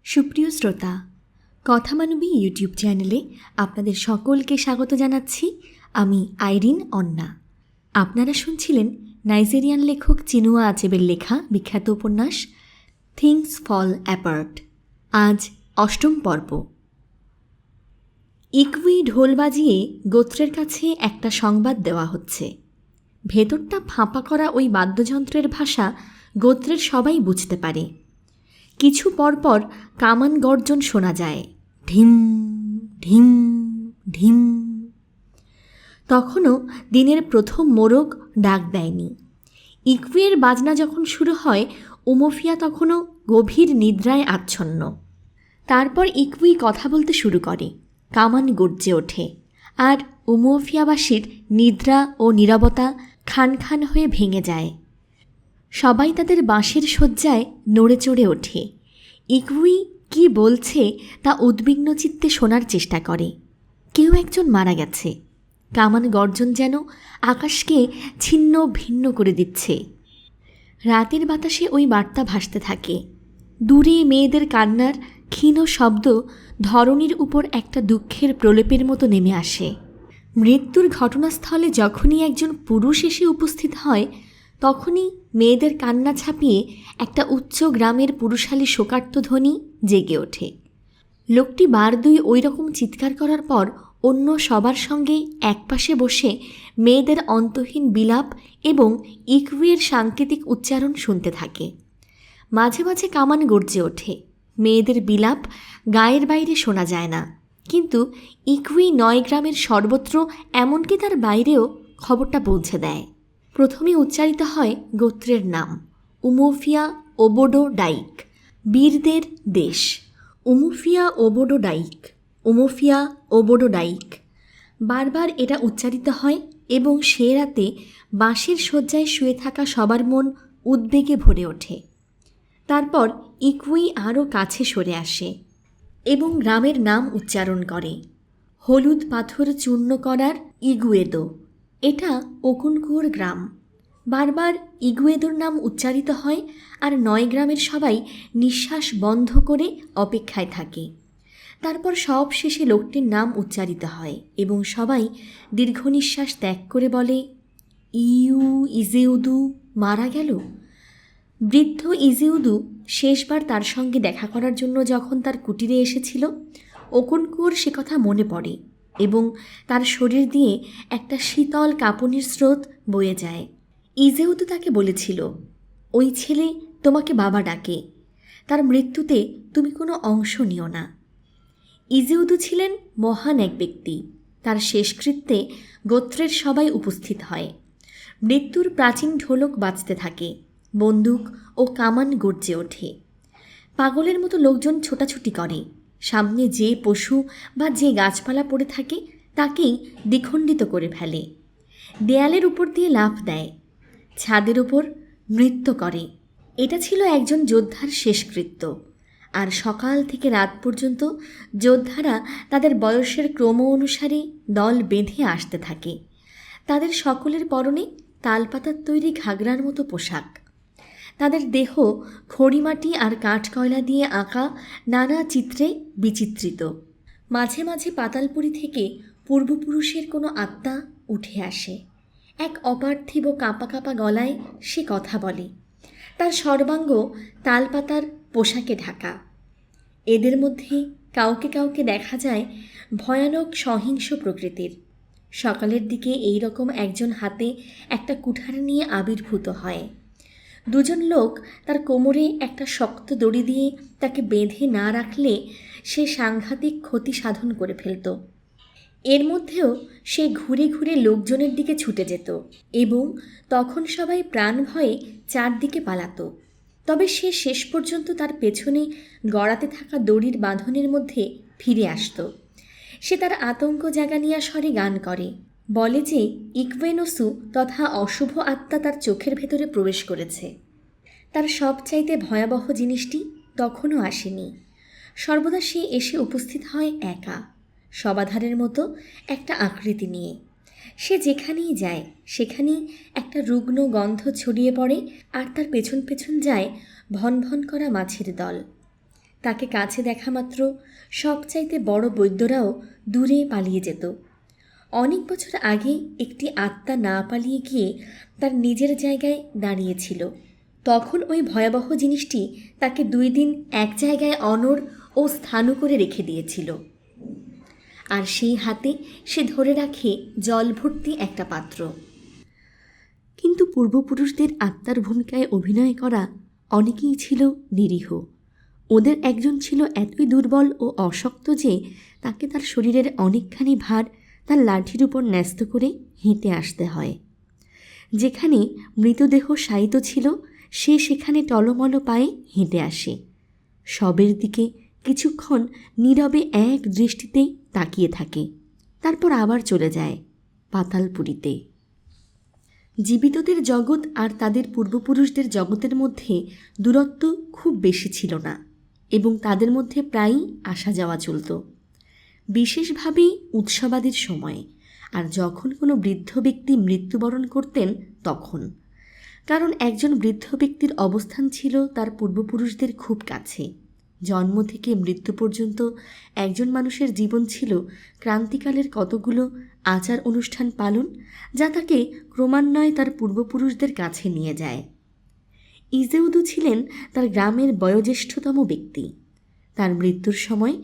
সুপ্রিয় শ্রোতা, কথামানবী ইউটিউব চ্যানেলে আপনাদের সকলকে স্বাগত জানাচ্ছি। আমি আইরিন অন্না। আপনারা শুনছিলেন নাইজেরিয়ান লেখক চিনুয়া আচেবের লেখা বিখ্যাত উপন্যাস থিংস ফল অ্যাপার্ট। আজ ৮ম পর্ব। ইকুই ঢোল বাজিয়ে গোত্রের কাছে একটা সংবাদ দেওয়া হচ্ছে। ভেতরটা ফাঁপা করা ওই বাদ্যযন্ত্রের ভাষা গোত্রের সবাই বুঝতে পারে। কিছু পরপর কামান গর্জন শোনা যায়, ঢিম ঢিম ঢিম। তখনও দিনের প্রথম মোরগ ডাক দেয়নি। ইকুইয়ের বাজনা যখন শুরু হয়, উমফিয়া তখনও গভীর নিদ্রায় আচ্ছন্ন। তারপর ইকুই কথা বলতে শুরু করে, কামান গর্জে ওঠে, আর উমফিয়াবাসীর নিদ্রা ও নীরবতা খান খান হয়ে ভেঙে যায়। সবাই তাদের বাঁশের শয্যায় নড়ে চড়ে ওঠে। ইকুই কি বলছে তা উদ্বিগ্ন চিত্তে শোনার চেষ্টা করে। কেউ একজন মারা গেছে। কামান গর্জন যেন আকাশকে ছিন্ন ভিন্ন করে দিচ্ছে। রাতের বাতাসে ওই বার্তা ভাসতে থাকে। দূরে মেয়েদের কান্নার ক্ষীণ শব্দ ধরণীর উপর একটা দুঃখের প্রলেপের মতো নেমে আসে। মৃত্যুর ঘটনাস্থলে যখনই একজন পুরুষ এসে উপস্থিত হয়, তখনই মেয়েদের কান্না ছাপিয়ে একটা উচ্চ গ্রামের পুরুষালী শোকার্তধ্বনি জেগে ওঠে। লোকটি বার দুই ওই রকম চিৎকার করার পর অন্য সবার সঙ্গে একপাশে বসে মেয়েদের অন্তহীন বিলাপ এবং ইকুইয়ের সাংকেতিক উচ্চারণ শুনতে থাকে। মাঝে মাঝে কামান গর্জে ওঠে। মেয়েদের বিলাপ গায়ের বাইরে শোনা যায় না, কিন্তু ইকুই ৯ গ্রামের সর্বত্র, এমনকি তার বাইরেও খবরটা পৌঁছে দেয়। প্রথমে উচ্চারিত হয় গোত্রের নাম, উমফিয়া ওবোডো ডাইক, বীরদের দেশ। উমফিয়া ওবোডো ডাইক, উমফিয়া ওবোডো ডাইক। বারবার এটা উচ্চারিত হয় এবং সে রাতে বাঁশের শয্যায় শুয়ে থাকা সবার মন উদ্বেগে ভরে ওঠে। তারপর ইকুই আরও কাছে সরে আসে এবং গ্রামের নাম উচ্চারণ করে, হলুদ পাথর চূর্ণ করার ইগুয়েদো। এটা ওকুনকুয়োর গ্রাম। বারবার ইগুয়েদোর নাম উচ্চারিত হয়, আর ৯ গ্রামের সবাই নিঃশ্বাস বন্ধ করে অপেক্ষায় থাকে। তারপর সব শেষে লোকটির নাম উচ্চারিত হয় এবং সবাই দীর্ঘ নিঃশ্বাস ত্যাগ করে বলে, ইজেউদু মারা গেল। বৃদ্ধ ইজেউদু শেষবার তার সঙ্গে দেখা করার জন্য যখন তার কুটিরে এসেছিল, ওকুনকুয়োর সে কথা মনে পড়ে এবং তার শরীর দিয়ে একটা শীতল কাঁপুনির স্রোত বয়ে যায়। ইজেউদু তাকে বলেছিল, ওই ছেলে তোমাকে বাবা ডাকে, তার মৃত্যুতে তুমি কোনো অংশ নিও না। ইজেউদু ছিলেন মহান এক ব্যক্তি। তার শেষকৃত্যে গোত্রের সবাই উপস্থিত হয়। মৃত্যুর প্রাচীন ঢোলক বাজতে থাকে, বন্দুক ও কামান গর্জে ওঠে। পাগলের মতো লোকজন ছোটাছুটি করে। সামনে যে পশু বা যে গাছপালা পড়ে থাকে তাকেই দ্বিখণ্ডিত করে ফেলে। দেয়ালের উপর দিয়ে লাফ দেয়, ছাদের উপর নৃত্য করে। এটা ছিল একজন যোদ্ধার শেষকৃত্য। আর সকাল থেকে রাত পর্যন্ত যোদ্ধারা তাদের বয়সের ক্রম অনুসারে দল বেঁধে আসতে থাকে। তাদের সকলের পরনে তালপাতার তৈরি ঘাগরার মতো পোশাক। তাদের দেহ খড়িমাটি আর কাঠকয়লা দিয়ে আঁকা নানা চিত্রে বিচিত্রিত। মাঝে মাঝে পাতালপুরী থেকে পূর্বপুরুষের কোনো আত্মা উঠে আসে। এক অপার্থিব কাঁপা কাঁপা গলায় সে কথা বলে। তার সর্বাঙ্গ তালপাতার পোশাকে ঢাকা। এদের মধ্যে কাউকে কাউকে দেখা যায় ভয়ানক সহিংস প্রকৃতির। সকালের দিকে এই রকম একজন হাতে একটা কুঠার নিয়ে আবির্ভূত হয়। দুজন লোক তার কোমরে একটা শক্ত দড়ি দিয়ে তাকে বেঁধে না রাখলে সে সাংঘাতিক ক্ষতি সাধন করে ফেলত। এর মধ্যেও সে ঘুরে ঘুরে লোকজনের দিকে ছুটে যেত এবং তখন সবাই প্রাণ ভয়ে চারদিকে পালাত। তবে সে শেষ পর্যন্ত তার পেছনে গড়াতে থাকা দড়ির বাঁধনের মধ্যে ফিরে আসত। সে তার আতঙ্ক জাগানিয়া স্বরে গান করে, বলে যে ইকুয়েনোসু তথা অশুভ আত্মা তার চোখের ভেতরে প্রবেশ করেছে। তার সবচাইতে ভয়াবহ জিনিসটি তখনও আসেনি। সর্বদা সে এসে উপস্থিত হয় একা, সবাধারের মতো একটা আকৃতি নিয়ে। সে যেখানেই যায় সেখানেই একটা রুগ্ন গন্ধ ছড়িয়ে পড়ে, আর তার পেছন পেছন যায় ভন ভন করা মাছের দল। তাকে কাছে দেখা মাত্র সবচাইতে বড় বৈদ্যরাও দূরে পালিয়ে যেত। অনেক বছর আগে একটি আত্মা না পালিয়ে গিয়ে তার নিজের জায়গায় দাঁড়িয়েছিল। তখন ওই ভয়াবহ জিনিসটি তাকে 2 দিন এক জায়গায় অনড় ও স্থাণু করে রেখে দিয়েছিল। আর সেই হাতে সে ধরে রাখে জল ভর্তি একটা পাত্র। কিন্তু পূর্বপুরুষদের আত্মার ভূমিকায় অভিনয় করা অনেকেই ছিল নিরীহ। ওদের একজন ছিল এতই দুর্বল ও অশক্ত যে তাকে তার শরীরের অনেকখানি ভার তার লাঠির উপর ন্যস্ত করে হেঁটে আসতে হয়। যেখানে মৃতদেহ শায়িত ছিল সে সেখানে টলমল পায়ে হেঁটে আসে, শবের দিকে কিছুক্ষণ নীরবে এক দৃষ্টিতে তাকিয়ে থাকে, তারপর আবার চলে যায় পাতালপুরীতে। জীবিতদের জগৎ আর তাদের পূর্বপুরুষদের জগতের মধ্যে দূরত্ব খুব বেশি ছিল না এবং তাদের মধ্যে প্রায়ই আসা যাওয়া চলত, বিশেষভাবে উৎসবাদির সময় আর যখন কোনো বৃদ্ধ ব্যক্তি মৃত্যুবরণ করতেন তখন। কারণ একজন বৃদ্ধ ব্যক্তির অবস্থান ছিল তার পূর্বপুরুষদের খুব কাছে। জন্ম থেকে মৃত্যু পর্যন্ত একজন মানুষের জীবন ছিল ক্রান্তিকালের কতগুলো আচার অনুষ্ঠান পালন, যা তাকে ক্রমান্বয়ে তার পূর্বপুরুষদের কাছে নিয়ে যায়। ইজেউদু ছিলেন তার গ্রামের বয়োজ্যেষ্ঠতম ব্যক্তি। তার মৃত্যুর সময়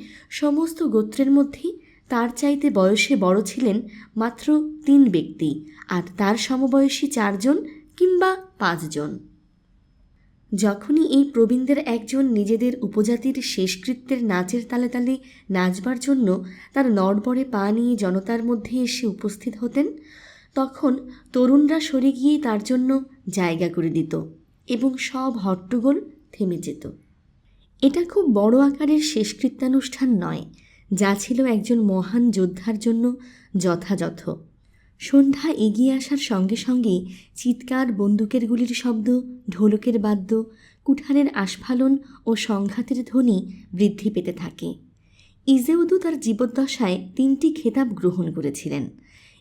সমস্ত গোত্রের মধ্যে তার চাইতে বয়সে বড় ছিলেন মাত্র 3 ব্যক্তি, আর তার সমবয়সী 4 জন কিংবা 5 জন। যখনই এই প্রবীণদের একজন নিজেদের উপজাতির শেষকৃত্যের নাচের তালে তালে নাচবার জন্য তার নড়বড়ে পা নিয়ে জনতার মধ্যে এসে উপস্থিত হতেন, তখন তরুণরা সরে গিয়ে তার জন্য জায়গা করে দিত এবং সব হট্টগোল থেমে যেত। এটা খুব বড় আকারের শেষকৃত্যানুষ্ঠান নয়, যা ছিল একজন মহান যোদ্ধার জন্য যথাযথ। সন্ধ্যা এগিয়ে আসার সঙ্গে সঙ্গে চিৎকার, বন্দুকের গুলির শব্দ, ঢোলকের বাদ্য, কুঠারের আস্ফালন ও সংঘাতের ধ্বনি বৃদ্ধি পেতে থাকে। ইজেউদু তার জীবদ্দশায় 3টি খেতাব গ্রহণ করেছিলেন।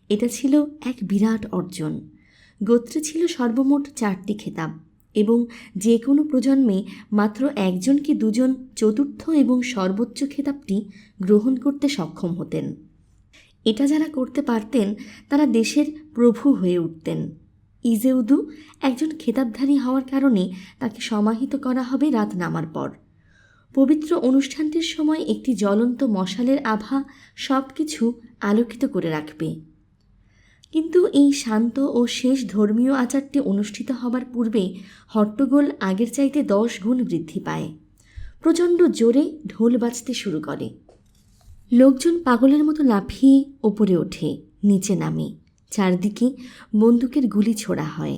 এটা ছিল এক বিরাট অর্জন। গোত্রে ছিল সর্বমোট 4টি খেতাব এবং যে কোনো প্রজন্মে মাত্র 1 জন কি 2 জন চতুর্থ এবং সর্বোচ্চ খেতাবটি গ্রহণ করতে সক্ষম হতেন। এটা যারা করতে পারতেন তারা দেশের প্রভু হয়ে উঠতেন। ইজেউদু একজন খেতাবধারী হওয়ার কারণে তাকে সমাহিত করা হবে রাত নামার পর। পবিত্র অনুষ্ঠানটির সময় একটি জ্বলন্ত মশালের আভা সব কিছু আলোকিত করে রাখবে। কিন্তু এই শান্ত ও শেষ ধর্মীয় আচারটি অনুষ্ঠিত হবার পূর্বে হট্টগোল আগের চাইতে 10 গুণ বৃদ্ধি পায়। প্রচণ্ড জোরে ঢোল বাজতে শুরু করে। লোকজন পাগলের মতো লাফিয়ে ওপরে ওঠে, নিচে নামে। চারদিকে বন্দুকের গুলি ছোড়া হয়।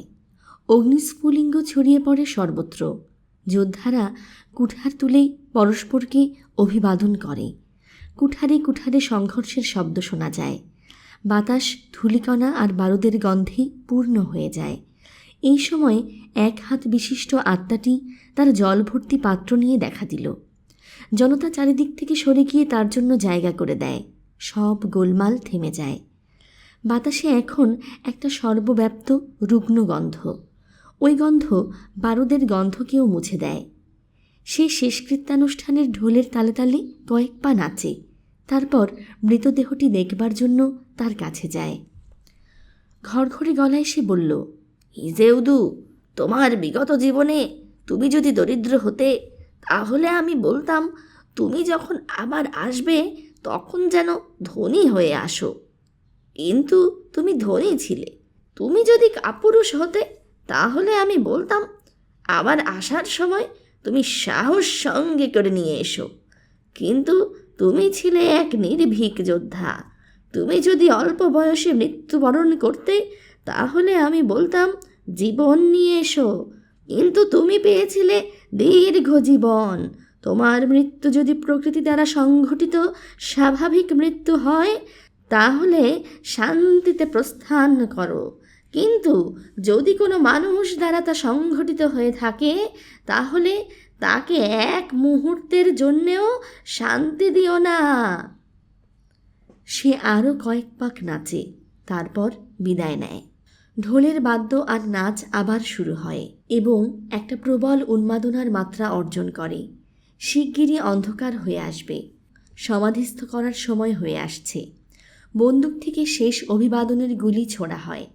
অগ্নিস্ফুলিঙ্গ ছড়িয়ে পড়ে সর্বত্র। যোদ্ধারা কুঠার তুলে পরস্পরকে অভিবাদন করে। কুঠারে কুঠারে সংঘর্ষের শব্দ শোনা যায়। বাতাস ধূলিকণা আর বারুদের গন্ধে পূর্ণ হয়ে যায়। এই সময় 1 হাত বিশিষ্ট আত্মাটি তার জল ভর্তি পাত্র নিয়ে দেখা দিল। জনতা চারিদিক থেকে সরে গিয়ে তার জন্য জায়গা করে দেয়। সব গোলমাল থেমে যায়। বাতাসে এখন একটা সর্বব্যাপ্ত রুগ্ন গন্ধ। ওই গন্ধ বারুদের গন্ধকেও মুছে দেয়। সে শেষকৃত্যানুষ্ঠানের ঢোলের তালে তালে কয়েক পা নাচে, তারপর মৃতদেহটি দেখবার জন্য তার কাছে যায়। ঘড়ঘড়ে গলায় সে বলল, ইজেউদু, তোমার বিগত জীবনে তুমি যদি দরিদ্র হতে, তাহলে আমি বলতাম তুমি যখন আবার আসবে তখন যেন ধনী হয়ে আসো। কিন্তু তুমি ধনী ছিলে। তুমি যদি কাপুরুষ হতে, তাহলে আমি বলতাম আবার আসার সময় তুমি সাহস সঙ্গে করে নিয়ে এসো। কিন্তু তুমি ছিলে এক নির্ভীক যোদ্ধা। তুমি যদি অল্প বয়সে মৃত্যুবরণ করতে, তাহলে আমি বলতাম জীবন নিয়ে এসো। কিন্তু তুমি পেয়েছিলে দীর্ঘ জীবন। তোমার মৃত্যু যদি প্রকৃতি দ্বারা সংঘটিত স্বাভাবিক মৃত্যু হয়, তাহলে শান্তিতে প্রস্থান করো। কিন্তু যদি কোনো মানুষ দ্বারা তা সংঘটিত হয়ে থাকে, তাহলে তাকে 1 মুহূর্তের জন্যেও শান্তি দিও না। সে আরও কয়েক পাক নাচে, তারপর বিদায় নেয়। ঢোলের বাদ্য আর নাচ আবার শুরু হয় এবং একটা প্রবল উন্মাদনার মাত্রা অর্জন করে। শিগগিরই অন্ধকার হয়ে আসবে। সমাধিস্থ করার সময় হয়ে আসছে। বন্দুক থেকে শেষ অভিবাদনের গুলি ছোড়া হয়।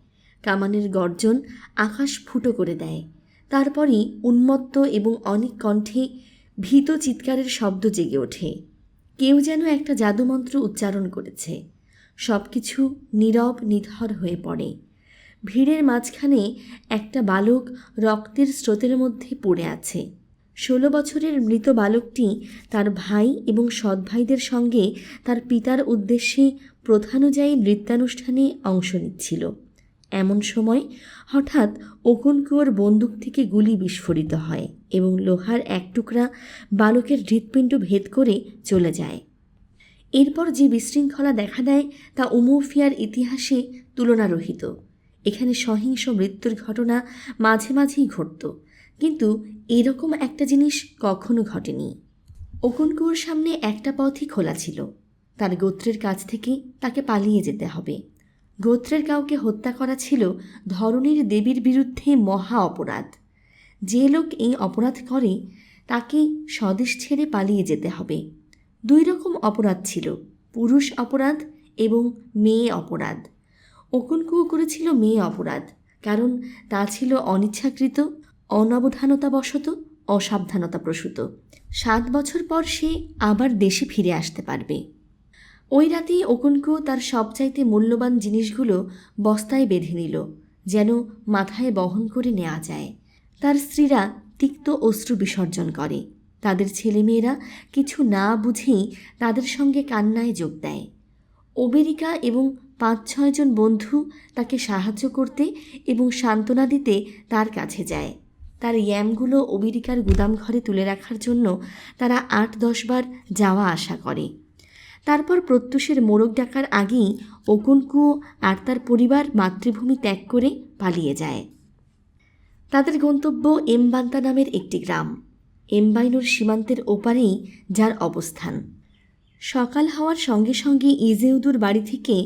কামানের গর্জন আকাশ ফুটো করে দেয়। তারপরই উন্মত্ত এবং অনেক কণ্ঠে ভীত চিৎকারের শব্দ জেগে ওঠে। কেউ যেন একটা জাদুমন্ত্র উচ্চারণ করেছে। সব কিছু নীরব নিথর হয়ে পড়ে। ভিড়ের মাঝখানে একটা বালক রক্তের স্রোতের মধ্যে পড়ে আছে। 16 বছরের মৃত বালকটি তার ভাই এবং সৎ ভাইদের সঙ্গে তার পিতার উদ্দেশ্যে প্রথানুযায়ী নৃত্যানুষ্ঠানে অংশ নিচ্ছিল। এমন সময় হঠাৎ ওকনকুয়োর বন্দুক থেকে গুলি বিস্ফোরিত হয় এবং লোহার এক টুকরা বালকের হৃৎপিণ্ড ভেদ করে চলে যায়। এরপর যে বিশৃঙ্খলা দেখা দেয় তা উমরফিয়ার ইতিহাসে তুলনারহিত। এখানে সহিংস মৃত্যুর ঘটনা মাঝে মাঝেই ঘটত, কিন্তু এরকম একটা জিনিস কখনো ঘটেনি। ওকনকুয়োর সামনে একটা পথই খোলা ছিল। তার গোত্রের কাছ থেকে তাকে পালিয়ে যেতে হবে। গোত্রের কাউকে হত্যা করা ছিল ধরণীর দেবীর বিরুদ্ধে মহা অপরাধ। যে লোক এই অপরাধ করে তাকে স্বদেশ ছেড়ে পালিয়ে যেতে হবে। 2 রকম অপরাধ ছিল, পুরুষ অপরাধ এবং মেয়ে অপরাধ। ওকনকুয়ো করেছিল মেয়ে অপরাধ, কারণ তা ছিল অনিচ্ছাকৃত, অনবধানতাবশত, অসাবধানতাপ্রসূত। 7 বছর পর সে আবার দেশে ফিরে আসতে পারবে। ওই রাতেই ওকনকুয়ো তার সবচাইতে মূল্যবান জিনিসগুলো বস্তায় বেঁধে নিল, যেন মাথায় বহন করে নেওয়া যায়। তার স্ত্রীরা তিক্ত অশ্রু বিসর্জন করে। তাদের ছেলেমেয়েরা কিছু না বুঝেই তাদের সঙ্গে কান্নায় যোগ দেয়। ওবেরিকা এবং 5-6 জন বন্ধু তাকে সাহায্য করতে এবং সান্ত্বনা দিতে তার কাছে যায়। তার ইয়ামগুলো ওবেরিকার গুদামঘরে তুলে রাখার জন্য তারা 8-10 বার যাওয়া আসা করে। তারপর প্রত্যুষের মোড়ক ডাকার আগেই ওকনকুয়ো আর তার পরিবার মাতৃভূমি ত্যাগ করে পালিয়ে যায়। তাদের গন্তব্য এমবান্তা নামের একটি গ্রাম। এমবাইনোর সীমান্তের ওপারেই যার অবস্থান। সকাল হওয়ার সঙ্গে সঙ্গে ইজেউদুর বাড়ি থেকে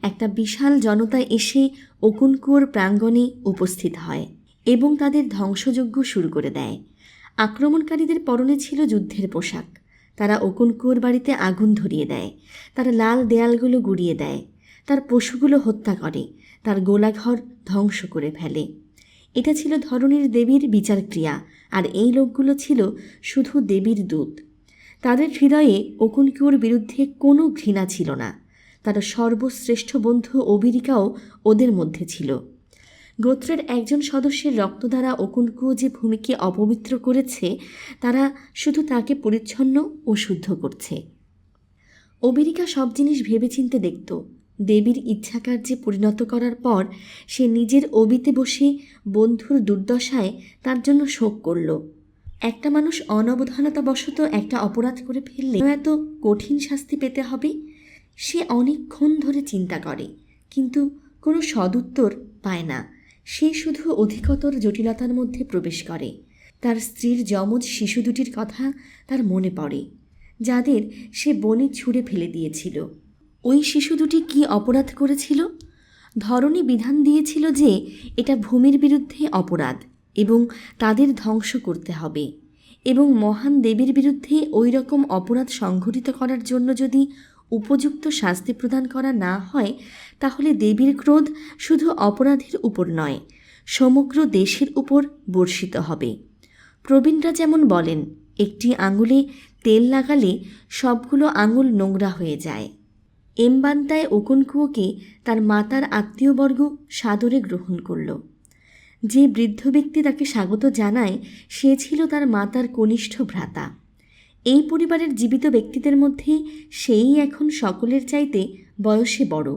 একটা বিশাল জনতা এসে ওকনকুয়োর প্রাঙ্গণে উপস্থিত হয় এবং তাদের ধ্বংসযজ্ঞ শুরু করে দেয়। আক্রমণকারীদের পরনে ছিল যুদ্ধের পোশাক। তারা ওকনকুয়োর বাড়িতে আগুন ধরিয়ে দেয়। তারা লাল দেয়ালগুলো গুড়িয়ে দেয়। তার পশুগুলো হত্যা করে। তার গোলাঘর ধ্বংস করে ফেলে। এটা ছিল ধরণীর দেবীর বিচার ক্রিয়া, আর এই লোকগুলো ছিল শুধু দেবীর দূত। তাদের হৃদয়ে ওকনকুয়োর বিরুদ্ধে কোনো ঘৃণা ছিল না। তার সর্বশ্রেষ্ঠ বন্ধু ওবেরিকাও ওদের মধ্যে ছিল। গোত্রের একজন সদস্যের রক্ত দ্বারা ওকনকুয়ো যে ভূমিকে অপবিত্র করেছে, তারা শুধু তাকে পরিচ্ছন্ন ও শুদ্ধ করছে। ওবেরিকা সব জিনিস ভেবেচিন্তে দেখত। দেবীর ইচ্ছাকার্যে পরিণত করার পর সে নিজের অবিতে বসে বন্ধুর দুর্দশায় তার জন্য শোক করল। একটা মানুষ অনবধানতাবশত একটা অপরাধ করে ফেললে এত কঠিন শাস্তি পেতে হবে, সে অনেকক্ষণ ধরে চিন্তা করে, কিন্তু কোনো সদুত্তর পায় না। সে শুধু অধিকতর জটিলতার মধ্যে প্রবেশ করে। তার স্ত্রীর যমজ শিশু দুটির কথা তার মনে পড়ে, যাদের সে বনে ছুঁড়ে ফেলে দিয়েছিল। ওই শিশু দুটি কী অপরাধ করেছিল? ধরণী বিধান দিয়েছিল যে এটা ভূমির বিরুদ্ধে অপরাধ এবং তাদের ধ্বংস করতে হবে, এবং মহান দেবীর বিরুদ্ধে ওই রকম অপরাধ সংঘটিত করার জন্য যদি উপযুক্ত শাস্তি প্রদান করা না হয়, তাহলে দেবীর ক্রোধ শুধু অপরাধের উপর নয়, সমগ্র দেশের উপর বর্ষিত হবে। প্রবীণরা যেমন বলেন, একটি আঙুলে তেল লাগালে সবগুলো আঙুল নোংরা হয়ে যায়। এমবান্তায় ওকনকুয়োকে তার মাতার আত্মীয়বর্গ সাদরে গ্রহণ করল। যে বৃদ্ধ ব্যক্তি তাকে স্বাগত জানায়, সে ছিল তার মাতার কনিষ্ঠ ভ্রাতা। এই পরিবারের জীবিত ব্যক্তিদের মধ্যে সেই এখন সকলের চাইতে বয়সে বড়।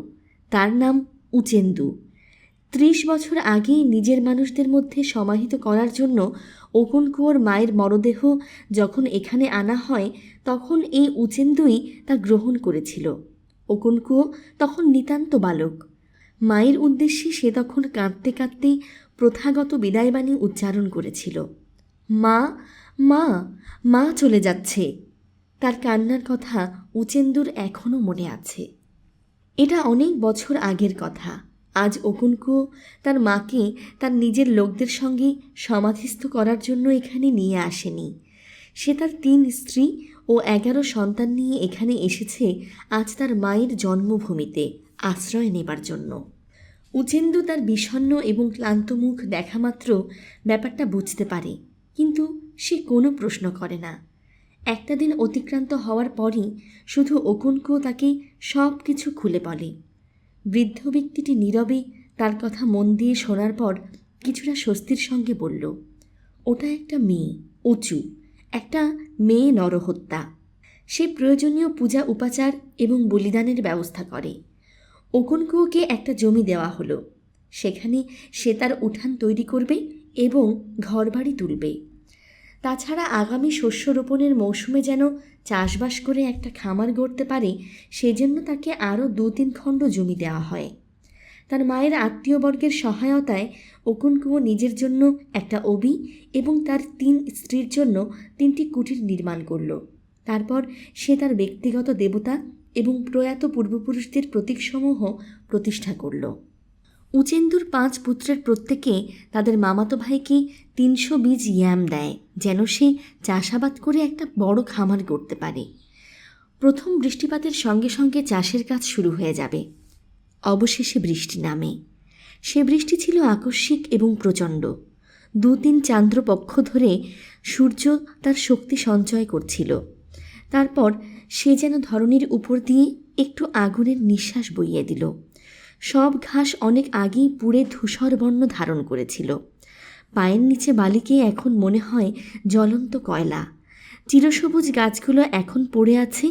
তার নাম উচেন্দু। 30 বছর আগেই নিজের মানুষদের মধ্যে সমাহিত করার জন্য ওকনকুয়োর মায়ের মরদেহ যখন এখানে আনা হয়, তখন এই উচেন্দুই তা গ্রহণ করেছিল। ওকনকুয়ো তখন নিতান্ত বালক। মায়ের উদ্দেশ্যে সে তখন কাঁদতে কাঁদতে প্রথাগত বিদায়বাণী উচ্চারণ করেছিল, মা, মা, মা চলে যাচ্ছে। তার কান্নার কথা উচেন্দুর এখনও মনে আছে। এটা অনেক বছর আগের কথা। আজ ওকনকুয়ো তার মাকে তার নিজের লোকদের সঙ্গে সমাধিস্থ করার জন্য এখানে নিয়ে আসেনি। সে তার 3 স্ত্রী ও 11 সন্তান নিয়ে এখানে এসেছে আজ তার মায়ের জন্মভূমিতে আশ্রয় নেবার জন্য। উচেন্দু তার বিষণ্ণ এবং ক্লান্ত মুখ দেখা মাত্র ব্যাপারটা বুঝতে পারে, কিন্তু সে কোনো প্রশ্ন করে না। একটা দিন অতিক্রান্ত হওয়ার পরই শুধু ওকুনকো তাকে সব কিছু খুলে বলে। বৃদ্ধ ব্যক্তিটি নীরবে তার কথা মন দিয়ে শোনার পর কিছুটা স্বস্তির সঙ্গে বলল, ওটা একটা মেয়ে, উঁচু একটা মেয়ে নরহত্যা। সে প্রয়োজনীয় পূজা উপাচার এবং বলিদানের ব্যবস্থা করে। ওকুনকোকে একটা জমি দেওয়া হলো, সেখানে সে তার উঠান তৈরি করবে এবং ঘরবাড়ি তুলবে। তাছাড়া আগামী শস্য রোপণের মৌসুমে যেন চাষবাস করে একটা খামার গড়তে পারে, সেজন্য তাকে আরও 2-3 খণ্ড জমি দেওয়া হয়। তার মায়ের আত্মীয়বর্গের সহায়তায় ওকুনকো নিজের জন্য একটা অবি এবং তার 3 স্ত্রীর জন্য 3টি কুটির নির্মাণ করল। তারপর সে তার ব্যক্তিগত দেবতা এবং প্রয়াত পূর্বপুরুষদের প্রতীকসমূহ প্রতিষ্ঠা করল। উচেন্দুর 5 পুত্রের প্রত্যেকে তাদের মামাতো ভাইকে 300 বীজ ইয়াম দেয়, যেন সে চাষাবাদ করে একটা বড় খামার করতে পারে। প্রথম বৃষ্টিপাতের সঙ্গে সঙ্গে চাষের কাজ শুরু হয়ে যাবে। অবশেষে বৃষ্টি নামে। সে বৃষ্টি ছিল আকস্মিক এবং প্রচণ্ড। 2-3 চান্দ্রপক্ষ ধরে সূর্য তার শক্তি সঞ্চয় করছিল। তারপর সে যেন ধরণীর উপর দিয়ে একটু আগুনের নিঃশ্বাস বইয়ে দিল। সব ঘাস অনেক আগেই পুড়ে ধূসর বর্ণ ধারণ করেছিল। পায়ের নিচে বালিকে এখন মনে হয় জ্বলন্ত কয়লা। চিরসবুজ গাছগুলো এখন পড়ে আছে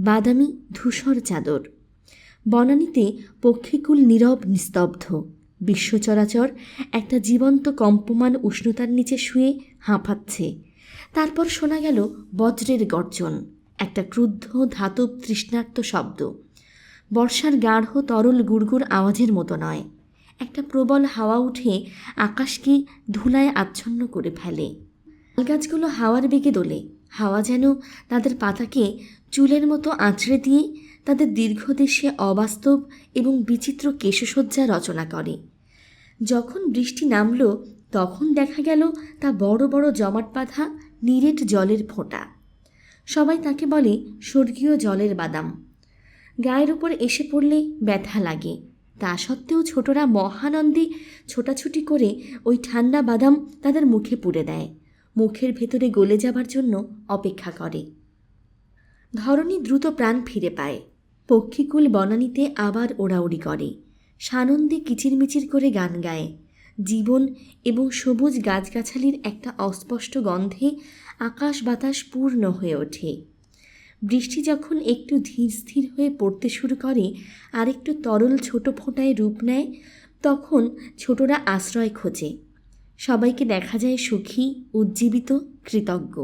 বাদামি ধূসর চাদর। বনানীতে পক্ষীকুল নীরব নিস্তব্ধ। বিশ্ব চরাচর একটা জীবন্ত কম্পমান উষ্ণতার নিচে শুয়ে হাঁপাচ্ছে। তারপর শোনা গেল বজ্রের গর্জন, একটা ক্রুদ্ধ ধাতব তৃষ্ণার্ত শব্দ। বর্ষার গাঢ় তরল গুড়গুড় আওয়াজের মতো নয়। একটা প্রবল হাওয়া উঠে আকাশকে ধুলায় আচ্ছন্ন করে ফেলে। গাছগুলো হাওয়ার বেগে দোলে। হাওয়া যেন তাদের পাতাকে চুলের মতো আঁচড়ে দিয়ে তাদের দীর্ঘদেশে অবাস্তব এবং বিচিত্র কেশসজ্জা রচনা করে। যখন বৃষ্টি নামল তখন দেখা গেল তা বড় বড় জমাট বাঁধা নিরেট জলের ফোঁটা। সবাই তাকে বলে স্বর্গীয় জলের বাদাম। গায়ের উপর এসে পড়লে ব্যথা লাগে, তা সত্ত্বেও ছোটরা মহানন্দে ছোটাছুটি করে ওই ঠান্ডা বাদাম তাদের মুখে পুরে দেয়, মুখের ভেতরে গলে যাবার জন্য অপেক্ষা করে। ধরণী দ্রুত প্রাণ ফিরে পায়। পক্ষীকুল বনানীতে আবার ওড়াউড়ি করে, সানন্দে কিচিরমিচির করে গান গায়। জীবন এবং সবুজ গাছগাছালির একটা অস্পষ্ট গন্ধে আকাশ বাতাস পূর্ণ হয়ে ওঠে। বৃষ্টি যখন একটু ধীর স্থির হয়ে পড়তে শুরু করে আর একটু তরল ছোট ফোঁটায় রূপ নেয়, তখন ছোটরা আশ্রয় খোঁজে। সবাইকে দেখা যায় সুখী, উজ্জীবিত, কৃতজ্ঞ।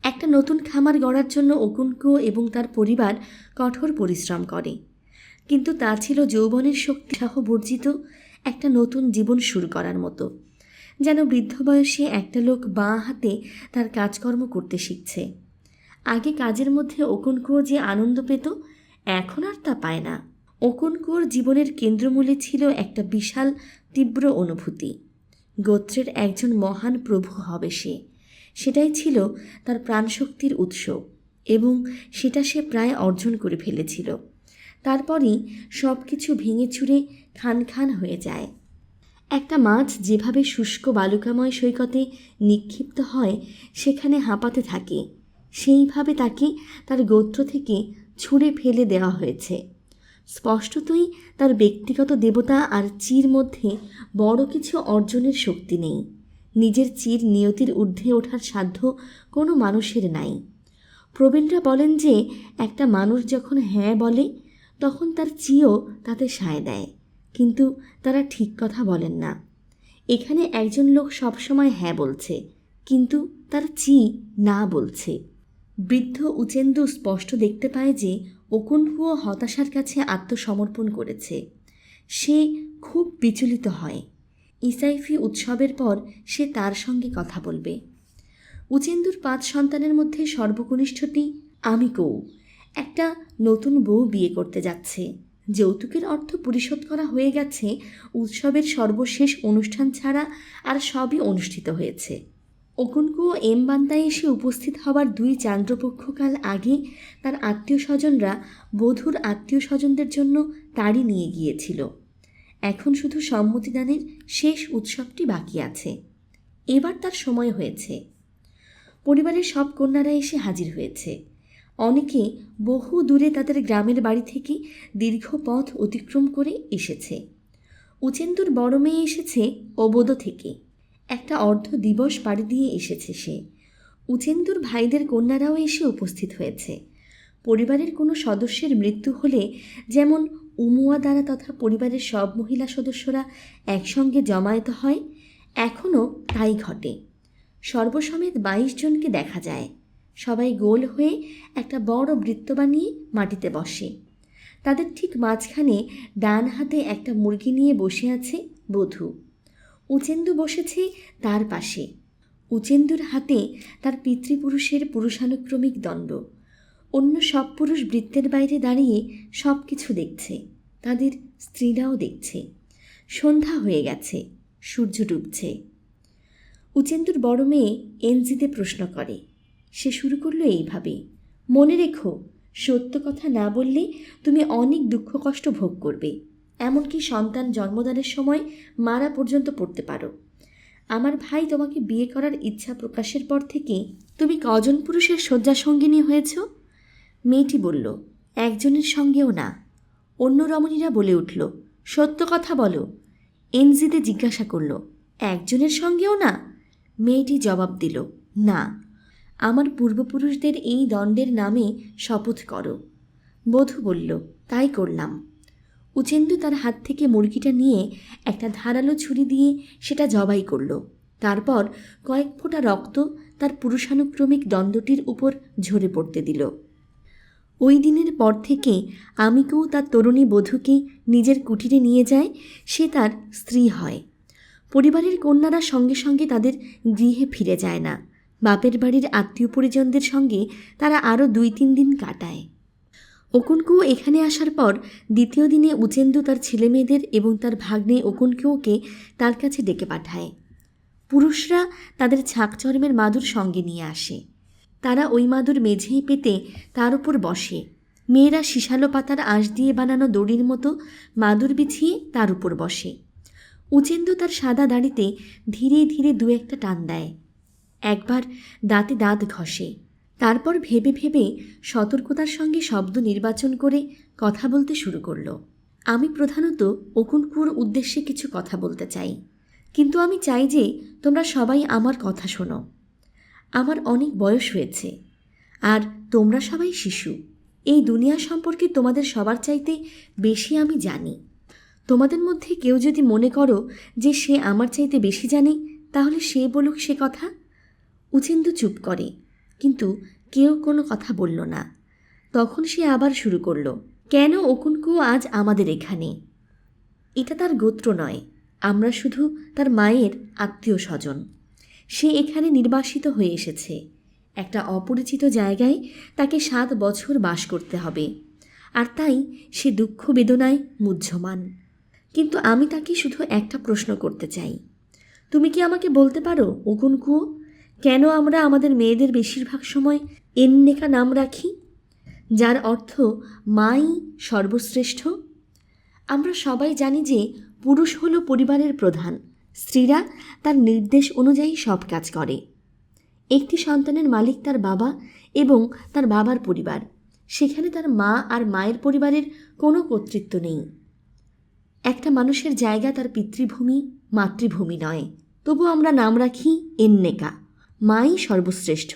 একটা নতুন খামার গড়ার জন্য ওকুনকো এবং তার পরিবার কঠোর পরিশ্রম করে, কিন্তু তা ছিল যৌবনের শক্তি সহ বর্জিত একটা নতুন জীবন শুরু করার মতো। যেন বৃদ্ধ বয়সে একটা লোক বাঁ হাতে তার কাজকর্ম করতে শিখছে। আগে কাজের মধ্যে ওকুনকো যে আনন্দ পেত, এখন আর তা পায় না। ওকুনকোর জীবনের কেন্দ্রমূলে ছিল একটা বিশাল তীব্র অনুভূতি। গোত্রের একজন মহান প্রভু হবে সে, সেটাই ছিল তার প্রাণশক্তির উৎস, এবং সেটা সে প্রায় অর্জন করে ফেলেছিল। তারপরই সব কিছু ভেঙে চুরে খান খান হয়ে যায়। একটা মাছ যেভাবে শুষ্ক বালুকাময় সৈকতে নিক্ষিপ্ত হয়, সেখানে হাঁপাতে থাকে, সেইভাবে তাকে তার গোত্র থেকে ছুঁড়ে ফেলে দেওয়া হয়েছে। স্পষ্টতই তার ব্যক্তিগত দেবতা আর চির মধ্যে বড় কিছু অর্জনের শক্তি নেই। নিজের চির নিয়তির ঊর্ধ্বে ওঠার সাধ্য কোনো মানুষের নাই। প্রবীণরা বলেন যে একটা মানুষ যখন হ্যাঁ বলে তখন তার চিও তাতে সায় দেয়, কিন্তু তারা ঠিক কথা বলেন না। এখানে একজন লোক সবসময় হ্যাঁ বলছে, কিন্তু তার চি না বলছে। বৃদ্ধ উচেন্দু স্পষ্ট দেখতে পায় যে ওকুনকো হতাশার কাছে আত্মসমর্পণ করেছে। সে খুব বিচলিত হয়। ইসাইফি উৎসবের পর সে তার সঙ্গে কথা বলবে। উচেন্দুর 5 সন্তানের মধ্যে সর্বকনিষ্ঠটি আমিকৌ একটা নতুন বউ বিয়ে করতে যাচ্ছে। যৌতুকের অর্থ পরিশোধ করা হয়ে গেছে। উৎসবের সর্বশেষ অনুষ্ঠান ছাড়া আর সবই অনুষ্ঠিত হয়েছে। অকুনকু ও এমবান্তায় এসে উপস্থিত হবার 2 চান্দ্রপক্ষকাল আগে তার আত্মীয় স্বজনরা বধূর আত্মীয় স্বজনদের জন্য তাড়ি নিয়ে গিয়েছিল। এখন শুধু সম্মতিদানের শেষ উৎসবটি বাকি আছে। এবার তার সময় হয়েছে। পরিবারের সব কন্যারা এসে হাজির হয়েছে। অনেকে বহু দূরে তাদের গ্রামের বাড়ি থেকে দীর্ঘ পথ অতিক্রম করে এসেছে। উচেন্দুর বড় মেয়ে এসেছে অবোধ থেকে। একটা অর্ধ দিবস পাড়ি দিয়ে এসেছে সে। উচেন্দুর ভাইদের কন্যারাও এসে উপস্থিত হয়েছে। পরিবারের কোনো সদস্যের মৃত্যু হলে যেমন উমুয়া দ্বারা তথা পরিবারের সব মহিলা সদস্যরা একসঙ্গে জমায়েত হয়, এখনও তাই ঘটে। সর্বসমেত 22 জনকে দেখা যায়। সবাই গোল হয়ে একটা বড় বৃত্ত বানিয়ে মাটিতে বসে। তাদের ঠিক মাঝখানে ডান হাতে একটা মুরগি নিয়ে বসে আছে বধূ। উচেন্দু বসেছে তার পাশে। উচেন্দুর হাতে তার পিতৃপুরুষের পুরুষানুক্রমিক দণ্ড। অন্য সব পুরুষ বৃত্তের বাইরে দাঁড়িয়ে সব কিছু দেখছে। তাদের স্ত্রীরাও দেখছে। সন্ধ্যা হয়ে গেছে, সূর্য ডুবছে। উচেন্দুর বড় মেয়ে এনজিতে প্রশ্ন করে। সে শুরু করলো এইভাবে, মনে রেখো, সত্য কথা না বললে তুমি অনেক দুঃখ কষ্ট ভোগ করবে, এমনকি সন্তান জন্মদানের সময় মারা পর্যন্ত পড়তে পারো। আমার ভাই তোমাকে বিয়ে করার ইচ্ছা প্রকাশের পর থেকে তুমি কজন পুরুষের শয্যাসঙ্গিনী হয়েছ? মেয়েটি বলল, একজনের সঙ্গেও না। অন্য রমণীরা বলে উঠল, সত্য কথা বলো। এনজিতে জিজ্ঞাসা করল, একজনের সঙ্গেও না? মেয়েটি জবাব দিল, না। আমার পূর্বপুরুষদের এই দণ্ডের নামে শপথ করো। বধূ বলল, তাই করলাম। উচেন্দু তার হাত থেকে মুরগিটা নিয়ে একটা ধারালো ছুরি দিয়ে সেটা জবাই করল। তারপর কয়েক ফোঁটা রক্ত তার পুরুষানুক্রমিক দণ্ডটির উপর ঝরে পড়তে দিল। ওই দিনের পর থেকে আমিকেও তার তরুণী বধূকে নিজের কুটিরে নিয়ে যায়, সে তার স্ত্রী হয়। পরিবারের কন্যারা সঙ্গে সঙ্গে তাদের গৃহে ফিরে যায় না। বাপের বাড়ির আত্মীয় পরিজনদের সঙ্গে তারা আরও 2-3 দিন কাটায়। অকুনকু এখানে আসার পর দ্বিতীয় দিনে উচেন্দু তার ছেলেমেয়েদের এবং তার ভাগ্নে অকুনকুকে তার কাছে ডেকে পাঠায়। পুরুষরা তাদের ছাকচর্মের মাদুর সঙ্গে নিয়ে আসে। তারা ওই মাদুর মেঝেই পেতে তার উপর বসে। মেয়েরা শিশালো পাতার আঁশ দিয়ে বানানো দড়ির মতো মাদুর বিছিয়ে তার উপর বসে। উচেন্দু তার সাদা দাড়িতে ধীরে ধীরে 2-1টা টান দেয়। একবার দাঁতে দাঁত ঘষে। তারপর ভেবে ভেবে সতর্কতার সঙ্গে শব্দ নির্বাচন করে কথা বলতে শুরু করল। আমি প্রধানত অকুনকুর উদ্দেশ্যে কিছু কথা বলতে চাই, কিন্তু আমি চাই যে তোমরা সবাই আমার কথা শোনো। আমার অনেক বয়স হয়েছে, আর তোমরা সবাই শিশু। এই দুনিয়া সম্পর্কে তোমাদের সবার চাইতে বেশি আমি জানি। তোমাদের মধ্যে কেউ যদি মনে করো যে সে আমার চাইতে বেশি জানে, তাহলে সে বলুক সে কথা। উচেন্দু চুপ করে, কিন্তু কেউ কোনো কথা বলল না। তখন সে আবার শুরু করল, কেন অকুনকু আজ আমাদের এখানে? এটা তার গোত্র নয়, আমরা শুধু তার মায়ের আত্মীয় স্বজন। সে এখানে নির্বাসিত হয়ে এসেছে। একটা অপরিচিত জায়গায় তাকে 7 বছর বাস করতে হবে, আর তাই সে দুঃখ বেদনায় মুহ্যমান। কিন্তু আমি তাকে শুধু একটা প্রশ্ন করতে চাই। তুমি কি আমাকে বলতে পারো অকুনকু, কেন আমরা আমাদের মেয়েদের বেশিরভাগ সময় এন্নেকা নাম রাখি, যার অর্থ মাই সর্বশ্রেষ্ঠ? আমরা সবাই জানি যে পুরুষ হলো পরিবারের প্রধান। স্ত্রীরা তার নির্দেশ অনুযায়ী সব কাজ করে। একটি সন্তানের মালিক তার বাবা এবং তার বাবার পরিবার। সেখানে তার মা আর মায়ের পরিবারের কোনো কর্তৃত্ব নেই। একটা মানুষের জায়গা তার পিতৃভূমি, মাতৃভূমি নয়। তবু আমরা নাম রাখি এন্নেকা, মাই সর্বশ্রেষ্ঠ।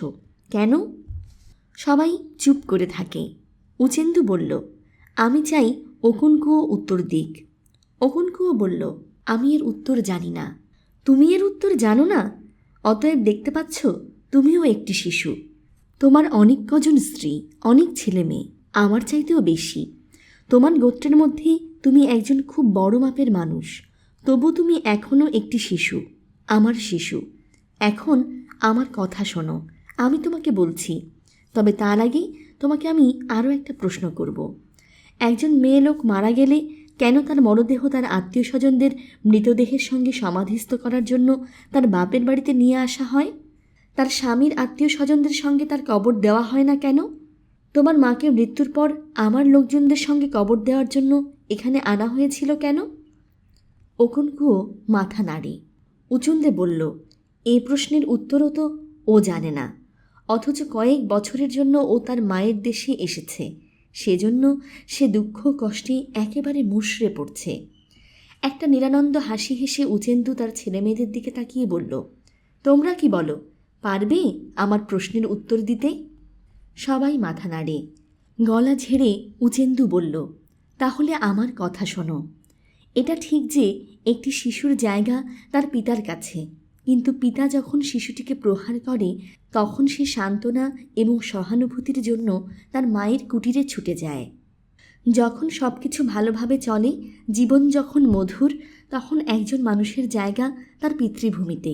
কেন? সবাই চুপ করে থাকে। উচেন্দু বলল, আমি চাই অকুনকুও উত্তর দিক। অকুনকুও বলল, আমি এর উত্তর জানি না। তুমি এর উত্তর জানো না? অতএব দেখতে পাচ্ছ, তুমিও একটি শিশু। তোমার অনেক কজন স্ত্রী, অনেক ছেলে মেয়ে, আমার চাইতেও বেশি। তোমার গোত্রের মধ্যে তুমি একজন খুব বড় মাপের মানুষ, তবু তুমি এখনও একটি শিশু, আমার শিশু। এখন আমার কথা শোনো, আমি তোমাকে বলছি। তবে তার আগে তোমাকে আমি আরও একটা প্রশ্ন করব। একজন মেয়ে লোক মারা গেলে কেন তার মরদেহ তার আত্মীয় স্বজনদের মৃতদেহের সঙ্গে সমাধিস্থ করার জন্য তার বাপের বাড়িতে নিয়ে আসা হয়? তার স্বামীর আত্মীয় স্বজনদের সঙ্গে তার কবর দেওয়া হয় না কেন? তোমার মাকে মৃত্যুর পর আমার লোকজনদের সঙ্গে কবর দেওয়ার জন্য এখানে আনা হয়েছিল কেন? ওকনকুও মাথা নাড়ে। উচুন্দে বলল, এই প্রশ্নের উত্তরও তো ও জানে না, অথচ কয়েক বছরের জন্য ও তার মায়ের দেশে এসেছে। সেজন্য সে দুঃখ কষ্টে একেবারে মুষড়ে পড়ছে। একটা নিরানন্দ হাসি হেসে উচেন্দু তার ছেলেমেয়েদের দিকে তাকিয়ে বলল, তোমরা কি বলো, পারবে আমার প্রশ্নের উত্তর দিতে? সবাই মাথা নাড়ে। গলা ঝেড়ে উচেন্দু বলল, তাহলে আমার কথা শোনো। এটা ঠিক যে একটি শিশুর জায়গা তার পিতার কাছে, কিন্তু পিতা যখন শিশুটিকে প্রহার করে তখন সে সান্ত্বনা এবং সহানুভূতির জন্য তার মায়ের কুটিরে ছুটে যায়। যখন সব কিছু ভালোভাবে চলে, জীবন যখন মধুর, তখন একজন মানুষের জায়গা তার পিতৃভূমিতে।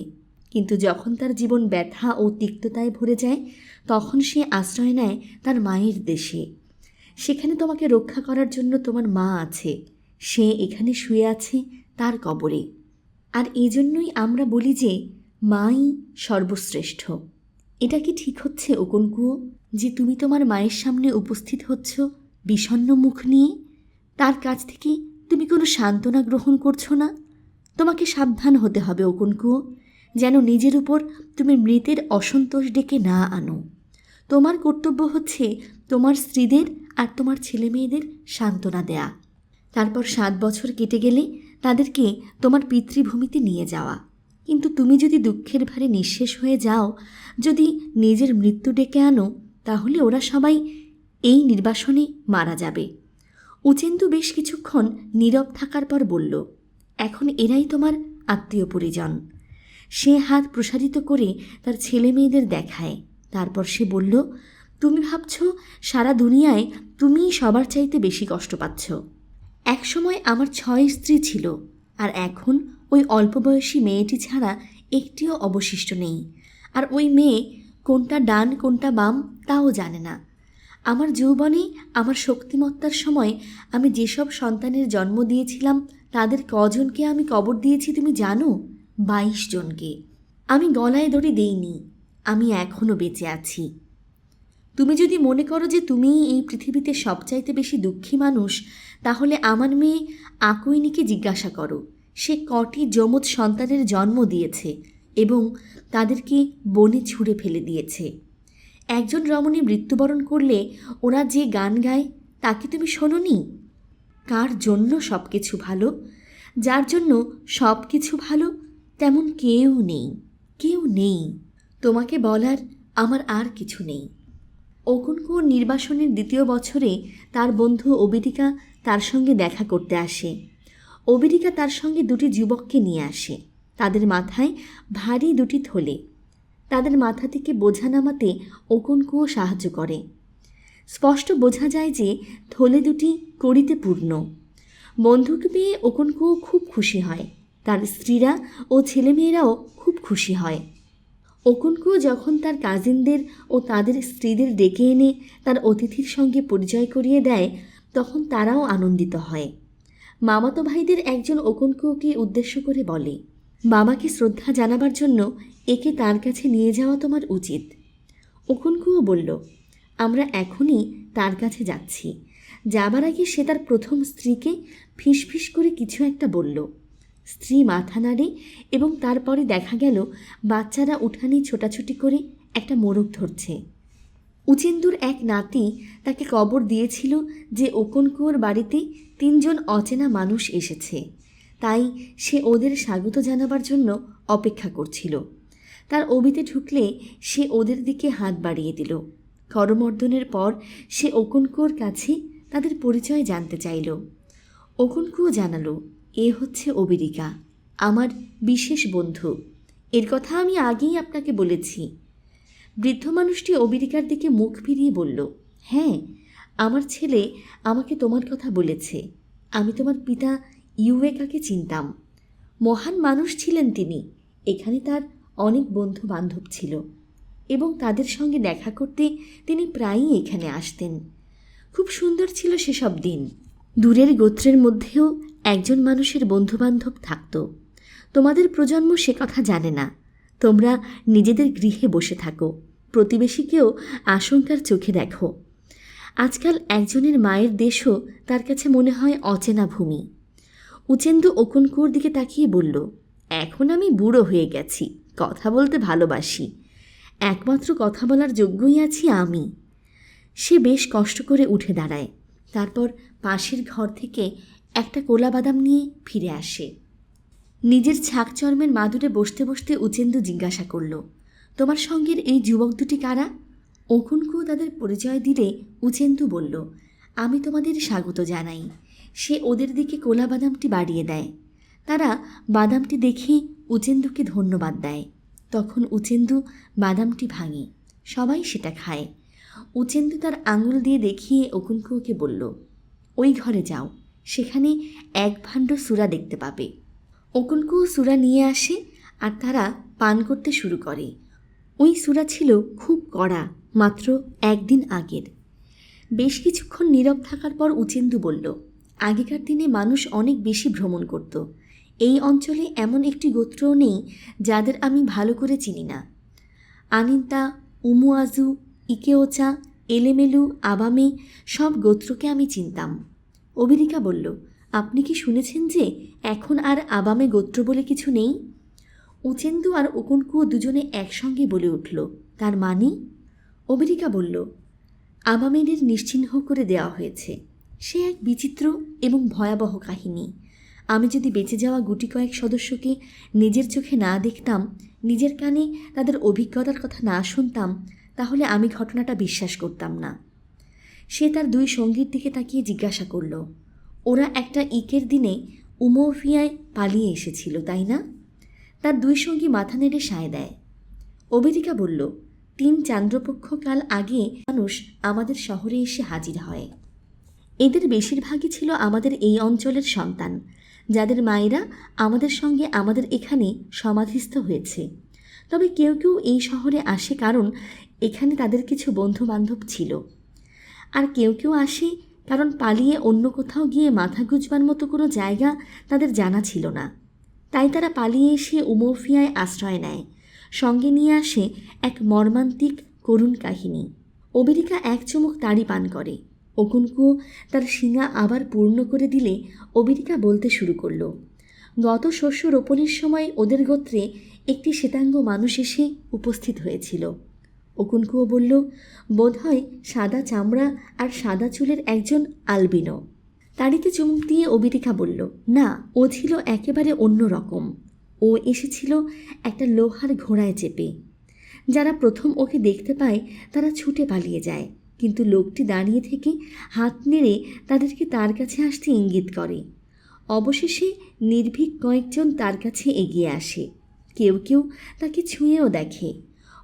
কিন্তু যখন তার জীবন ব্যথা ও তিক্ততায় ভরে যায়, তখন সে আশ্রয় নেয় তার মায়ের দেশে। সেখানে তোমাকে রক্ষা করার জন্য তোমার মা আছে। সে এখানে শুয়ে আছে তার কবরে। আর এই জন্যই আমরা বলি যে মাই সর্বশ্রেষ্ঠ। এটা কি ঠিক হচ্ছে ওকনকুও, যে তুমি তোমার মায়ের সামনে উপস্থিত হচ্ছ বিষণ্ণ মুখ নিয়ে? তার কাছ থেকে তুমি কোনো সান্ত্বনা গ্রহণ করছো না? তোমাকে সাবধান হতে হবে ওকনকুও, যেন নিজের উপর তুমি মৃতের অসন্তোষ ডেকে না আনো। তোমার কর্তব্য হচ্ছে তোমার স্ত্রীদের আর তোমার ছেলেমেয়েদের সান্ত্বনা দেয়া। তারপর 7 বছর কেটে গেলে তাদেরকে তোমার পিতৃভূমিতে নিয়ে যাওয়া। কিন্তু তুমি যদি দুঃখের ভারে নিঃশেষ হয়ে যাও, যদি নিজের মৃত্যু ডেকে আনো, তাহলে ওরা সবাই এই নির্বাসনে মারা যাবে। উচেন্দু বেশ কিছুক্ষণ নীরব থাকার পর বলল, এখন এরাই তোমার আত্মীয় পরিজন। সে হাত প্রসারিত করে তার ছেলে মেয়েদের দেখায়। তারপর সে বলল, তুমি ভাবছ সারা দুনিয়ায় তুমিই সবার চাইতে বেশি কষ্ট পাচ্ছ। একসময় আমার 6 স্ত্রী ছিল, আর এখন ওই অল্প বয়সী মেয়েটি ছাড়া একটিও অবশিষ্ট নেই। আর ওই মেয়ে কোনটা ডান কোনটা বাম তাও জানে না। আমার যৌবনে, আমার শক্তিমত্তার সময় আমি যেসব সন্তানের জন্ম দিয়েছিলাম, তাদের কজনকে আমি কবর দিয়েছি তুমি জানো? 22 জনকে। আমি গলায় দড়ি দেইনি, আমি এখনও বেঁচে আছি। তুমি যদি মনে করো যে তুমিই এই পৃথিবীতে সবচাইতে বেশি দুঃখী মানুষ, তাহলে আমার মেয়ে আকৈনিকে জিজ্ঞাসা করো সে কটি যমজ সন্তানের জন্ম দিয়েছে এবং তাদেরকে বনে ছুঁড়ে ফেলে দিয়েছে। একজন রমণী মৃত্যুবরণ করলে ওরা যে গান গায় তা কি তুমি শোনোনি? কার জন্য সব কিছু ভালো, যার জন্য সব কিছু ভালো, তেমন কেউ নেই, কেউ নেই। তোমাকে বলার আমার আর কিছু নেই। ওকনকুয়োর নির্বাসনের 2য় বছরে তার বন্ধু ওবিদিকা তার সঙ্গে দেখা করতে আসে। ওবিদিকা তার সঙ্গে 2টি যুবককে নিয়ে আসে। তাদের মাথায় ভারী 2টি থলে। তাদের মাথা থেকে বোঝা নামাতে ওকনকুয়ো সাহায্য করে। স্পষ্ট বোঝা যায় যে থলে 2টি কড়িতে পূর্ণ। বন্ধুকে পেয়ে ওকনকুয়ো খুব খুশি হয়। তার স্ত্রীরা ও ছেলেমেয়েরাও খুব খুশি হয়। ওকনকুয়ো যখন তার কাজিনদের ও তাদের স্ত্রীদের ডেকে এনে তার অতিথির সঙ্গে পরিচয় করিয়ে দেয়, তখন তারাও আনন্দিত হয়। মামাতো ভাইদের একজন ওকনকুয়োকে উদ্দেশ্য করে বলে, বাবাকে শ্রদ্ধা জানাবার জন্য একে তার কাছে নিয়ে যাওয়া তোমার উচিত। ওকনকুয়ো বলল, আমরা এখনই তার কাছে যাচ্ছি। যাবার আগে সে তার প্রথম স্ত্রীকে ফিসফিস করে কিছু একটা বলল। স্ত্রী মাথা নাড়ে এবং তারপরে দেখা গেল বাচ্চারা উঠানে ছোটাছুটি করে একটা মোরগ ধরছে। উচেন্দুর এক নাতি তাকে কবর দিয়েছিল যে ওকনকুয়োর বাড়িতে 3 জন অচেনা মানুষ এসেছে, তাই সে ওদের স্বাগত জানাবার জন্য অপেক্ষা করছিল। তার অবিতে ঢুকলে সে ওদের দিকে হাত বাড়িয়ে দিল। করমর্দনের পর সে ওকনকুয়োর কাছে তাদের পরিচয় জানতে চাইল। ওকনকুয়ো জানালো, এ হচ্ছে ওবিদিকা, আমার বিশেষ বন্ধু। এর কথা আমি আগেই আপনাকে বলেছি। বৃদ্ধ মানুষটি ওবিদিকার দিকে মুখ ফিরিয়ে বলল, হ্যাঁ, আমার ছেলে আমাকে তোমার কথা বলেছে। আমি তোমার পিতা ইউয়েকাকে চিনতাম। মহান মানুষ ছিলেন তিনি। এখানে তার অনেক বন্ধু বান্ধব ছিল এবং তাদের সঙ্গে দেখা করতে তিনি প্রায়ই এখানে আসতেন। খুব সুন্দর ছিল সেসব দিন। দূরের গোত্রের মধ্যেও একজন মানুষের বন্ধুবান্ধব থাকত। তোমাদের প্রজন্ম সে কথা জানে না, তোমরা নিজেদের গৃহে বসে থাকো, প্রতিবেশীকেও আশঙ্কার চোখে দেখো। আজকাল একজনের মায়ের দেশও তার কাছে মনে হয় অচেনা ভূমি। উচেন্দু ওকনকুর দিকে তাকিয়ে বলল, এখন আমি বুড়ো হয়ে গেছি, কথা বলতে ভালোবাসি। একমাত্র কথা বলার যোগ্যই আছি আমি। সে বেশ কষ্ট করে উঠে দাঁড়ায়। তারপর পাশের ঘর থেকে একটা কোলা বাদাম নিয়ে ফিরে আসে। নিজের ছাকচর্মের মাদুরে বসতে বসতে উচেন্দু জিজ্ঞাসা করল, তোমার সঙ্গের এই যুবক দুটি কারা? ওকনকু তাদের পরিচয় দিলে উচেন্দু বলল, আমি তোমাদের স্বাগত জানাই। সে ওদের দিকে কোলা বাদামটি বাড়িয়ে দেয়। তারা বাদামটি দেখে উচেন্দুকে ধন্যবাদ দেয়। তখন উচেন্দু বাদামটি ভাঙে, সবাই সেটা খায়। উচেন্দু তার আঙুল দিয়ে দেখিয়ে ওকনকুকে বলল, ওই ঘরে যাও, সেখানে এক ভাণ্ড সুরা দেখতে পাবে। ওকনকু সুরা নিয়ে আসে আর তারা পান করতে শুরু করে। ওই সুরা ছিল খুব কড়া, মাত্র একদিন আগের। বেশ কিছুক্ষণ নীরব থাকার পর উচেন্দু বলল, আগেকার দিনে মানুষ অনেক বেশি ভ্রমণ করত। এই অঞ্চলে এমন একটি গোত্রও নেই যাদের আমি ভালো করে চিনি না। আনিন্তা, উমুয়াজু, ইকেওচা, এলেমেলু, আবামে সব গোত্রকে আমি চিনতাম। অবিরিকা বলল, আপনি কি শুনেছেন যে এখন আর আবামে গোত্র বলে কিছু নেই? উচেন্দু আর ওকনকু দুজনে একসঙ্গে বলে উঠল, তার মানে? অবিরিকা বলল, আবামেদের নিশ্চিহ্ন করে দেওয়া হয়েছে। সে এক বিচিত্র এবং ভয়াবহ কাহিনী। আমি যদি বেঁচে যাওয়া গুটি কয়েক সদস্যকে নিজের চোখে না দেখতাম, নিজের কানে তাদের অভিজ্ঞতার কথা না শুনতাম, তাহলে আমি ঘটনাটা বিশ্বাস করতাম না। সে তার দুই সঙ্গীর দিকে তাকিয়ে জিজ্ঞাসা করল, ওরা একটা ইকের দিনে উমোফিয়ায় পালিয়ে এসেছিল, তাই না? তার দুই সঙ্গী মাথা নেড়ে সায় দেয়। অবেদিকা বলল, 3 চান্দ্রপক্ষ কাল আগে মানুষ আমাদের শহরে এসে হাজির হয়। এদের বেশিরভাগই ছিল আমাদের এই অঞ্চলের সন্তান, যাদের মায়েরা আমাদের সঙ্গে আমাদের এখানে সমাধিস্থ হয়েছে। তবে কেউ কেউ এই শহরে আসে কারণ এখানে তাদের কিছু বন্ধু বান্ধব ছিল, আর কেউ কেউ আসে কারণ পালিয়ে অন্য কোথাও গিয়ে মাথা গুঁজবার মতো কোনো জায়গা তাদের জানা ছিল না। তাই তারা পালিয়ে এসে উমোফিয়ায় আশ্রয় নেয়। সঙ্গে নিয়ে আসে এক মর্মান্তিক করুণ কাহিনী। অবেরিকা এক চুমুক তাড়ি পান করে। ওকনকু তার শিঙা আবার পূর্ণ করে দিলে অবেরিকা বলতে শুরু করল, গত শস্য রোপণের সময় ওদের গোত্রে একটি শ্বেতাঙ্গ মানুষ এসে উপস্থিত হয়েছিল। ওকনকুও বলল, বোধহয় সাদা চামড়া আর সাদা চুলের একজন আলবিনো। তাড়িতে চুমুক দিয়ে অবেরিকা বলল, না, ও ছিল একেবারে অন্য রকম। ও এসেছিল একটা লোহার ঘোড়ায় চেপে। যারা প্রথম ওকে দেখতে পায় তারা ছুটে পালিয়ে যায়, কিন্তু লোকটি দাঁড়িয়ে থেকে হাত নেড়ে তাদেরকে তার কাছে আসতে ইঙ্গিত করে। অবশেষে নির্ভীক কয়েকজন তার কাছে এগিয়ে আসে। কেউ কেউ তাকে ছুঁয়েও দেখে।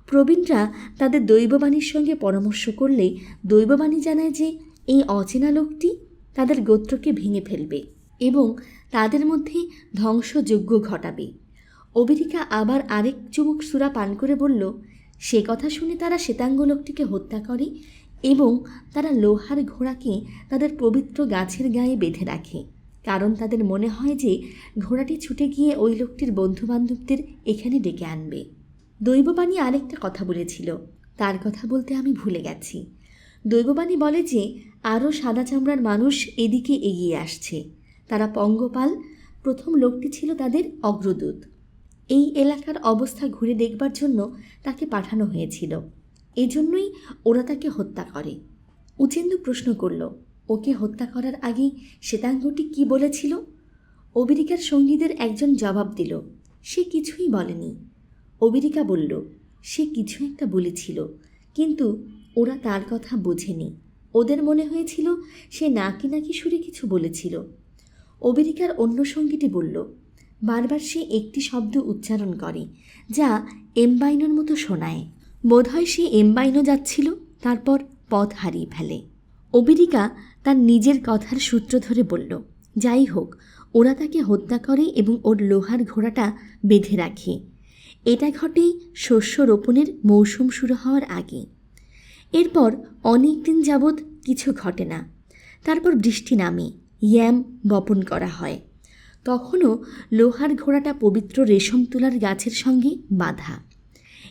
প্রবীণরা তাদের দৈববাণীর সঙ্গে পরামর্শ করলে দৈববাণী জানায় যে এই অচেনা লোকটি তাদের গোত্রকে ভেঙে ফেলবে এবং তাদের মধ্যে ধ্বংসযজ্ঞ ঘটাবে। অবেরিকা আবার আরেক চুমুক সুরা পান করে বলল, সে কথা শুনে তারা শ্বেতাঙ্গ লোকটিকে হত্যা করে এবং তারা লোহার ঘোড়াকে তাদের পবিত্র গাছের গায়ে বেঁধে রাখে, কারণ তাদের মনে হয় যে ঘোড়াটি ছুটে গিয়ে ওই লোকটির বন্ধুবান্ধবদের এখানে ডেকে আনবে। দৈববাণী আরেকটা কথা বলেছিল, তার কথা বলতে আমি ভুলে গেছি। দৈববাণী বলে যে আরও সাদা চামড়ার মানুষ এদিকে এগিয়ে আসছে। তারা পঙ্গপাল, প্রথম লোকটি ছিল তাদের অগ্রদূত। এই এলাকার অবস্থা ঘুরে দেখবার জন্য তাকে পাঠানো হয়েছিল, এজন্যই ওরা তাকে হত্যা করে। উচেন্দু প্রশ্ন করল, ওকে হত্যা করার আগে শ্বেতাঙ্গটি কি বলেছিল? অবেরিকার সঙ্গীদের একজন জবাব দিল, সে কিছুই বলেনি। অবেরিকা বলল, সে কিছু একটা বলেছিল, কিন্তু ওরা তার কথা বোঝেনি। ওদের মনে হয়েছিল সে নাকি নাকি সুরে কিছু বলেছিল। অবেরিকার অন্য সঙ্গীটি বলল, বারবার সে একটি শব্দ উচ্চারণ করে যা এমবাইনোর মতো শোনায়। বোধহয় সে এমবাইনো যাচ্ছিল, তারপর পথ হারিয়ে ফেলে। অবেরিকা তার নিজের কথার সূত্র ধরে বলল, যাই হোক, ওরা তাকে হত্যা করে এবং ওর লোহার ঘোড়াটা বেঁধে রাখে। এটা ঘটে শস্য রোপণের মৌসুম শুরু হওয়ার আগে। এরপর অনেক দিন যাবৎ কিছু ঘটে না। তারপর বৃষ্টি নামে, ইয়াম বপন করা হয়। তখনও লোহার ঘোড়াটা পবিত্র রেশম তুলার গাছের সঙ্গে বাঁধা।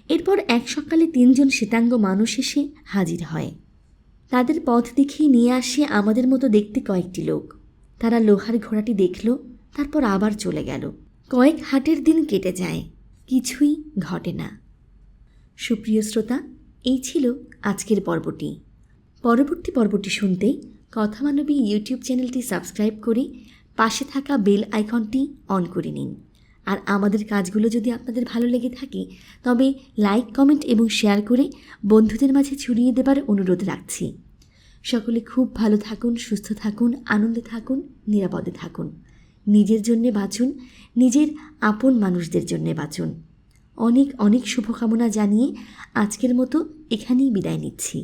এরপর এক সকালে 3 জন শ্বেতাঙ্গ মানুষ এসে হাজির হয়। তাদের পথ দেখিয়ে নিয়ে আসে আমাদের মতো দেখতে কয়েকটি লোক। তারা লোহার ঘোড়াটি দেখল, তারপর আবার চলে গেল। কয়েক হাটের দিন কেটে যায়, কিছুই ঘটে না। সুপ্রিয় শ্রোতা, এই ছিল আজকের পর্বটি। পরবর্তী পর্বটি শুনতে কথা মানবী ইউটিউব চ্যানেলটি সাবস্ক্রাইব করে পাশে থাকা বেল আইকনটি অন করে নিন। আর আমাদের কাজগুলো যদি আপনাদের ভালো লেগে থাকে তবে লাইক, কমেন্ট এবং শেয়ার করে বন্ধুদের মাঝে ছড়িয়ে দেবার অনুরোধ রাখছি। সকলে খুব ভালো থাকুন, সুস্থ থাকুন, আনন্দে থাকুন, নিরাপদে থাকুন। নিজের জন্যে বাঁচুন, নিজের আপন মানুষদের জন্যে বাঁচুন। অনেক অনেক শুভকামনা জানিয়ে আজকের মতো এখানেই বিদায় নিচ্ছি।